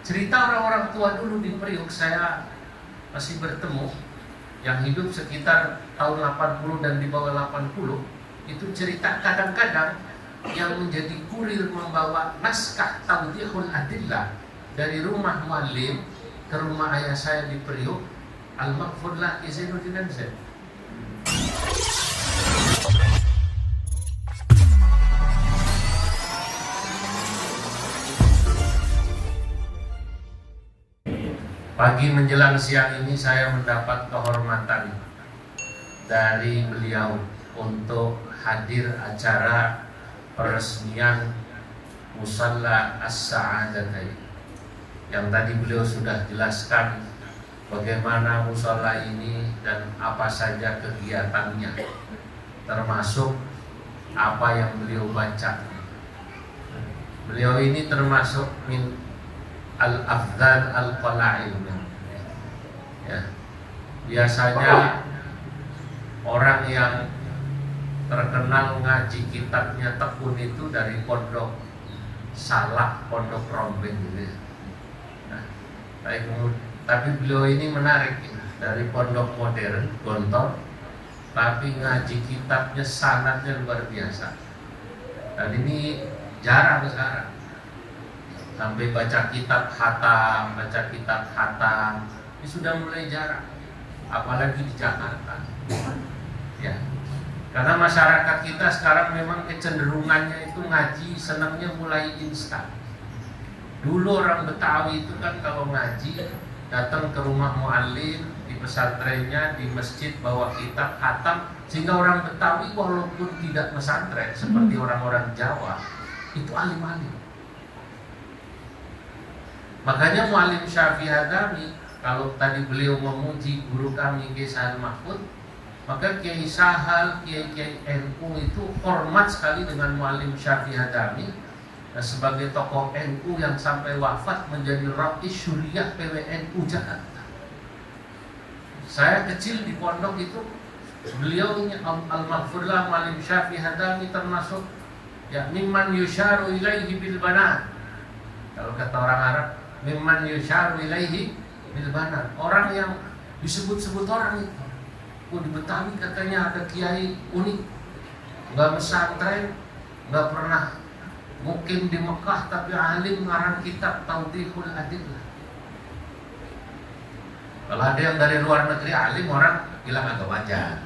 Cerita orang-orang tua dulu di Priok, saya masih bertemu yang hidup sekitar tahun 80 dan di bawah 80. Itu cerita kadang-kadang yang menjadi kurir membawa naskah Tawdihul Adillah dari rumah muallim ke rumah ayah saya di Priok, Al-Maghfurlah Ki Zainuddin Amzad. Pagi menjelang siang ini saya mendapat kehormatan dari beliau untuk hadir acara peresmian Musalla As-Sa'adatain. Yang tadi beliau sudah jelaskan bagaimana musalla ini dan apa saja kegiatannya, termasuk apa yang beliau baca. Beliau ini termasuk min al-afdal al-qala'il. Ya. Biasanya orang yang terkenal ngaji kitabnya tekun itu dari pondok Salak, pondok Rombeng gitu ya. Nah, tapi beliau ini menarik ya. Dari pondok modern Gontor, tapi ngaji kitabnya sanadnya luar biasa. Dan ini jarang sekarang. Sampai baca kitab khatam, ini sudah mulai jarang, apalagi di Jakarta. Ya, karena masyarakat kita sekarang memang kecenderungannya itu ngaji senangnya mulai instan. Dulu orang Betawi itu kan kalau ngaji datang ke rumah muallim di pesantrennya, di masjid bawa kitab khatam, sehingga orang Betawi walaupun tidak pesantren seperti orang-orang Jawa itu alim-alim. Makanya Muallim Syafi'i Hadami, kalau tadi beliau memuji guru kami Kiai Sahal Mahfud, maka Kiai Sahal, Kiai NU itu hormat sekali dengan Muallim Syafi'i Hadami sebagai tokoh NU yang sampai wafat menjadi Rais Syuriah PWNU Jakarta. Saya kecil di pondok itu, beliau ini Al-Maghfurlah Muallim Syafi'i Hadami termasuk ya mimman yusharu ilaihi bil banat. Kalau kata orang Arab, mimman yusharu ilaihi bil banat, orang yang disebut-sebut orang itu. Di Betawi katanya ada kiai unik, nggak pesantren, nggak pernah mukim di Mekah, tapi alim ngarang kitab Tawdihul Adillah. Kalau ada yang dari luar negeri alim, orang bilang agak wajar.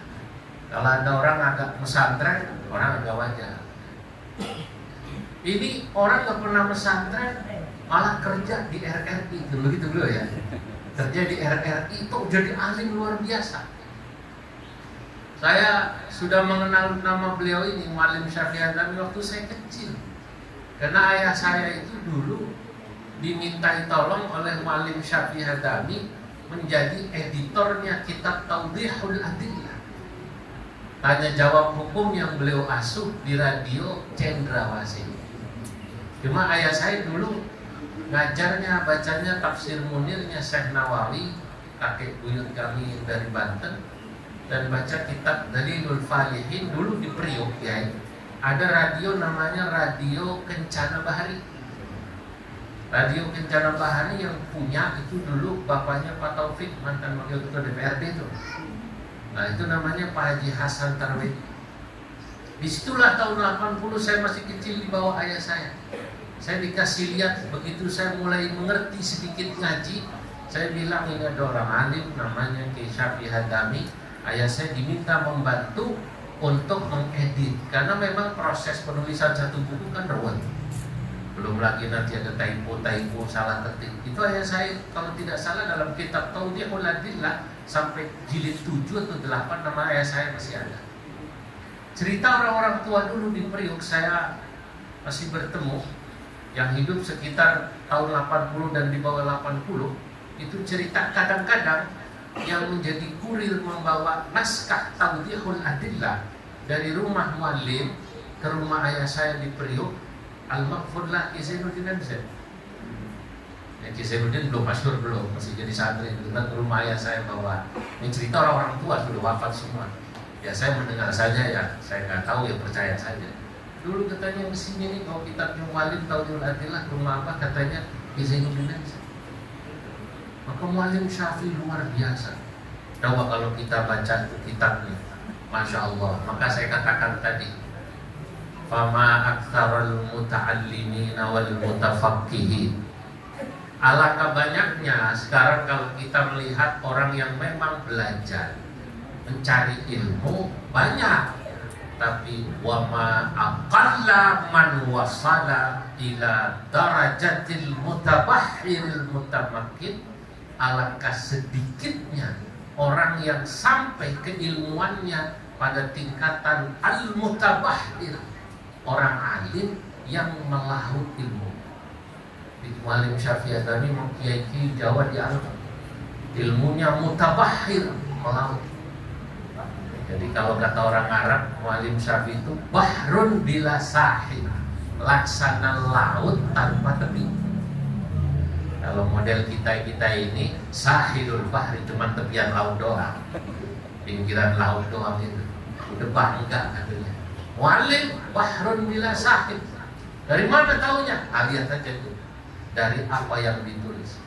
Kalau ada orang agak pesantren, orang agak wajar. Ini orang nggak pernah pesantren, malah kerja di RRI, begitu dulu ya. Kerja di RRI itu jadi alim luar biasa. Saya sudah mengenal nama beliau ini, Muallim Syafi'i Hadami, waktu saya kecil. Karena ayah saya itu dulu dimintai tolong oleh Muallim Syafi'i Hadami menjadi editornya kitab Tawdihul Adillah. Tanya jawab hukum yang beliau asuh di radio Cendrawasih. Cuma ayah saya dulu ngajarnya, bacanya tafsir Munirnya Syekh Nawawi, kakek buyut kami dari Banten, dan baca kitab Dalilul Falihin dulu di Priok ya. Ada radio namanya Radio Kencana Bahari. Radio Kencana Bahari yang punya itu dulu bapaknya Pak Taufik, mantan wakil ketua DPRD itu. Nah itu namanya Pak Haji Hasan Tarwedi. Disitulah tahun 80 saya masih kecil di bawah ayah saya. Saya dikasih lihat, begitu saya mulai mengerti sedikit ngaji, saya bilang ini ada orang alim namanya Kiai Syafi'i Hadami. Ayah saya diminta membantu untuk mengedit, karena memang proses penulisan satu buku kan ruwet. Belum lagi nanti ada typo, salah ketik. Itu ayah saya kalau tidak salah dalam kitab Tawdihul Adillah sampai jilid 7 atau 8 nama ayah saya masih ada. Cerita orang-orang tua dulu di Priok, saya masih bertemu yang hidup sekitar tahun 80 dan di bawah 80. Itu cerita kadang-kadang yang menjadi kurir membawa naskah Tawdihul Adillah dari rumah muallim ke rumah ayah saya di Priok, Al-Maghfurlah Ki Zainuddin Amzad. Ya, Ki Zainuddin belum masyhur, belum, masih jadi santri. Dengar ke rumah ayah saya bawa. Ini cerita orang-orang tua sudah wafat semua. Ya saya mendengar saja ya, saya nggak tahu ya, percaya saja. Dulu katanya kesini nih, kalau kitabnya muallim Tawdihul Adillah, rumah apa katanya Ki Zainuddin Amzad. Maka Muallim Syafi'i luar biasa. Coba kalau kita baca kitabnya, Masya Allah. Maka saya katakan tadi, fama aktsarul muta'allimina wal mutafaqqihin. Alangkah banyaknya sekarang kalau kita melihat orang yang memang belajar, mencari ilmu banyak, tapi wama aqalla man wasala ila darajatil mutabahhiril mutamakkin. Alangkah sedikitnya orang yang sampai keilmuannya pada tingkatan al-mutabahhir, orang alim yang melaut ilmu. Muallim Syafi'i Hadami Kiai Jawa dianggap ilmunya mutabahhir, melaut. Jadi kalau kata orang Arab, Muallim Syafi'i itu bahrun bila sahil, laksana laut tanpa tepi. Kalau model kita ini sahilul bahri, cuma tepian laut doang, pinggiran laut doang itu. Depan enggak katanya. Muallim bahrun bila sahil. Dari mana taunya? Lihat aja itu. Dari apa yang ditulis.